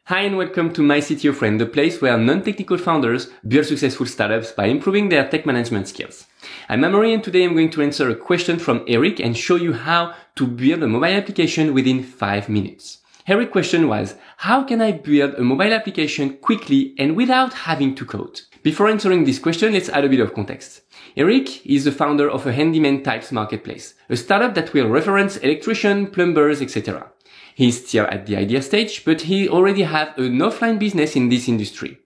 Hi and welcome to My CTO Friend, the place where non-technical founders build successful startups by improving their tech management skills. I'm Amaury and today I'm going to answer a question from Eric and show you how to build a mobile application within 5 minutes. Eric's question was, how can I build a mobile application quickly and without having to code? Before answering this question, let's add a bit of context. Eric is the founder of a handyman types marketplace, a startup that will reference electricians, plumbers, etc. He's still at the idea stage, but he already has an offline business in this industry.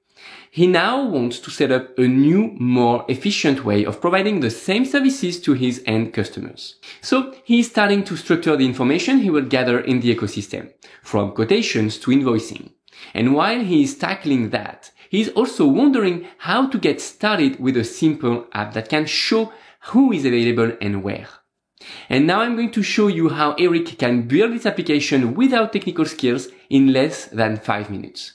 He now wants to set up a new, more efficient way of providing the same services to his end customers. So he's starting to structure the information he will gather in the ecosystem, from quotations to invoicing. And while he is tackling that, he's also wondering how to get started with a simple app that can show who is available and where. And now I'm going to show you how Eric can build this application without technical skills in less than 5 minutes.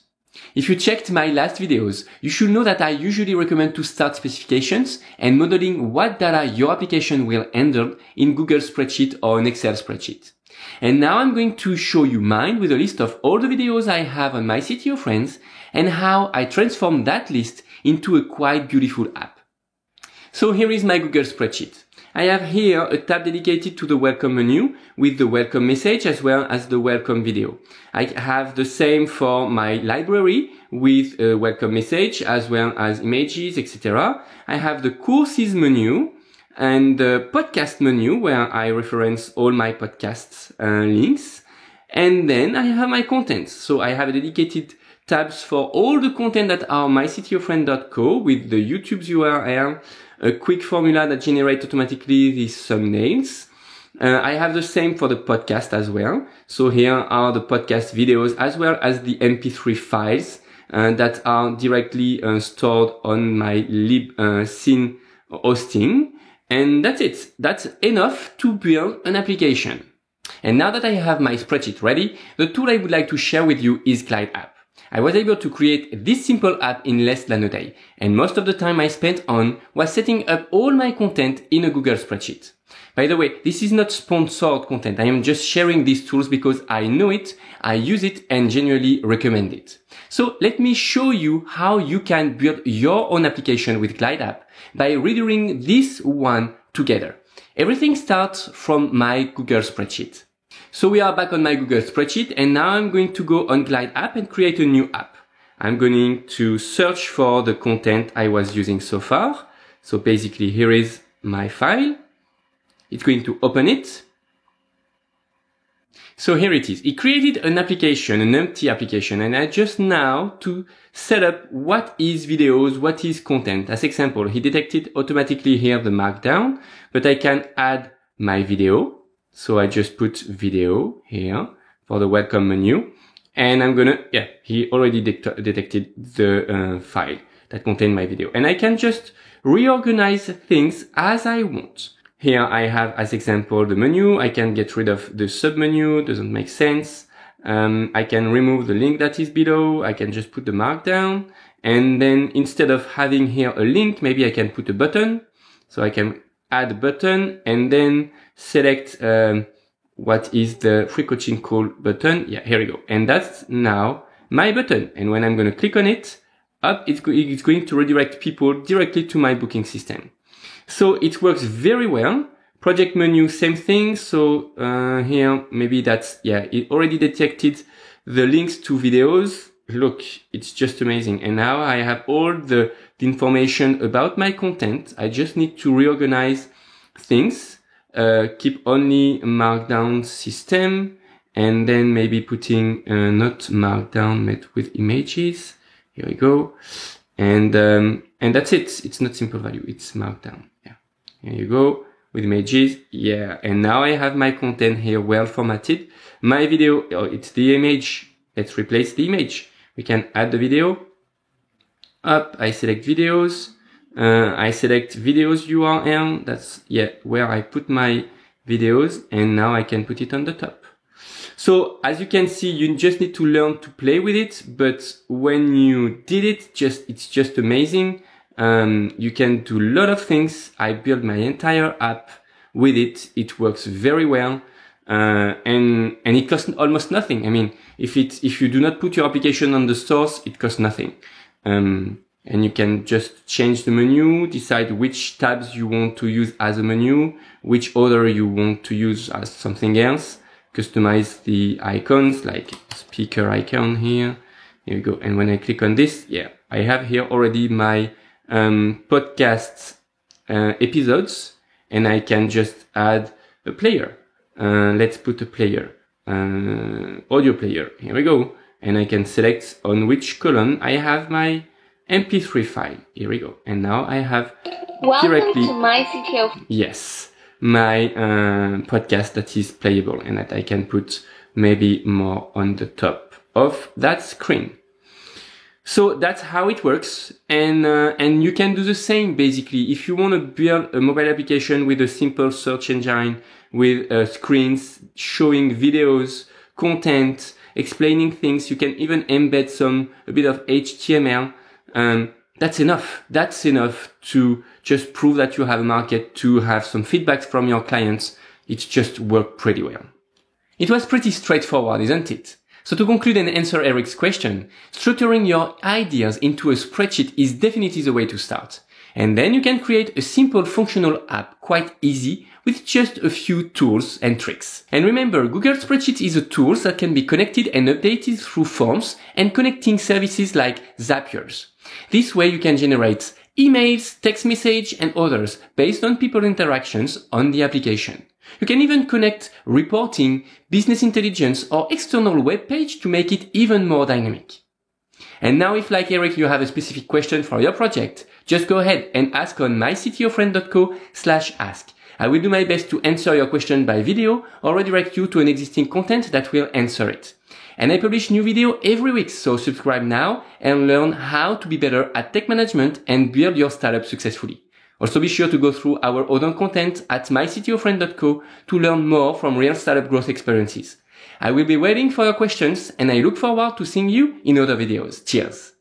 If you checked my last videos, you should know that I usually recommend to start specifications and modeling what data your application will handle in Google Spreadsheet or an Excel spreadsheet. And now I'm going to show you mine with a list of all the videos I have on My CTO Friends and how I transform that list into a quite beautiful app. So here is my Google Spreadsheet. I have here a tab dedicated to the welcome menu with the welcome message as well as the welcome video. I have the same for my library with a welcome message as well as images, etc. I have the courses menu and the podcast menu where I reference all my podcasts links. And then I have my contents. So I have a dedicated tabs for all the content that are myctofriend.co with the YouTube's URL, a quick formula that generates automatically these thumbnails. I have the same for the podcast as well. So here are the podcast videos as well as the MP3 files that are directly stored on my libsyn hosting. And that's it. That's enough to build an application. And now that I have my spreadsheet ready, the tool I would like to share with you is Glide App. I was able to create this simple app in less than a day, and most of the time I spent on was setting up all my content in a Google spreadsheet. By the way, this is not sponsored content. I am just sharing these tools because I know it, I use it, and genuinely recommend it. So let me show you how you can build your own application with Glide App by redoing this one together. Everything starts from my Google spreadsheet. So we are back on my Google spreadsheet and now I'm going to go on Glide App and create a new app. I'm going to search for the content I was using so far. So basically here is my file. It's going to open it. So here it is. It created an application, an empty application, and I just now to set up what is videos, what is content. As example, he detected automatically here the markdown, but I can add my video. So I just put video here for the welcome menu and I'm gonna, he already detected the file that contained my video. And I can just reorganize things as I want. Here I have as example the menu. I can get rid of the submenu, doesn't make sense. I can remove the link that is below. I can just put the markdown. And then instead of having here a link, maybe I can put a button. So I can add a button and then select what is the free coaching call button. Yeah, here we go. And that's now my button. And when I'm going to click on it, it's going to redirect people directly to my booking system. So it works very well. Project menu, same thing. So here, maybe that's, it already detected the links to videos. Look, it's just amazing. And now I have all the information about my content. I just need to reorganize things, keep only markdown system, and then maybe putting not markdown but with images. Here we go. And that's it. It's not simple value. It's markdown. Yeah. Here you go with images. Yeah. And now I have my content here well formatted. My video, it's the image. Let's replace the image. We can add the video. I select videos. I select videos URL. That's, where I put my videos. And now I can put it on the top. So as you can see, you just need to learn to play with it. But when you did it, it's just amazing. You can do a lot of things. I built my entire app with it. It works very well. and it costs almost nothing. I mean, if you do not put your application on the stores, it costs nothing. And you can just change the menu, decide which tabs you want to use as a menu, which order you want to use as something else, customize the icons, like speaker icon here. Here we go. And when I click on this, yeah, I have here already my podcast episodes, and I can just add a player. Let's put a player, audio player. Here we go. And I can select on which column I have my MP3 file. Here we go. And now I have Welcome to my CTO. Yes, my podcast that is playable and that I can put maybe more on the top of that screen. So that's how it works. And you can do the same basically. If you want to build a mobile application with a simple search engine, with screens showing videos, content, explaining things, you can even embed a bit of HTML. That's enough. That's enough to just prove that you have a market, to have some feedback from your clients. It's just worked pretty well. It was pretty straightforward, isn't it? So to conclude and answer Eric's question, structuring your ideas into a spreadsheet is definitely the way to start. And then you can create a simple functional app quite easy with just a few tools and tricks. And remember, Google Spreadsheet is a tool that can be connected and updated through forms and connecting services like Zapier. This way you can generate emails, text message, and others based on people's interactions on the application. You can even connect reporting, business intelligence, or external web page to make it even more dynamic. And now if like Eric you have a specific question for your project, just go ahead and ask on myctofriend.co/ask. I will do my best to answer your question by video or redirect you to an existing content that will answer it. And I publish new video every week, so subscribe now and learn how to be better at tech management and build your startup successfully. Also be sure to go through our other content at myctofriend.co to learn more from real startup growth experiences. I will be waiting for your questions and I look forward to seeing you in other videos. Cheers!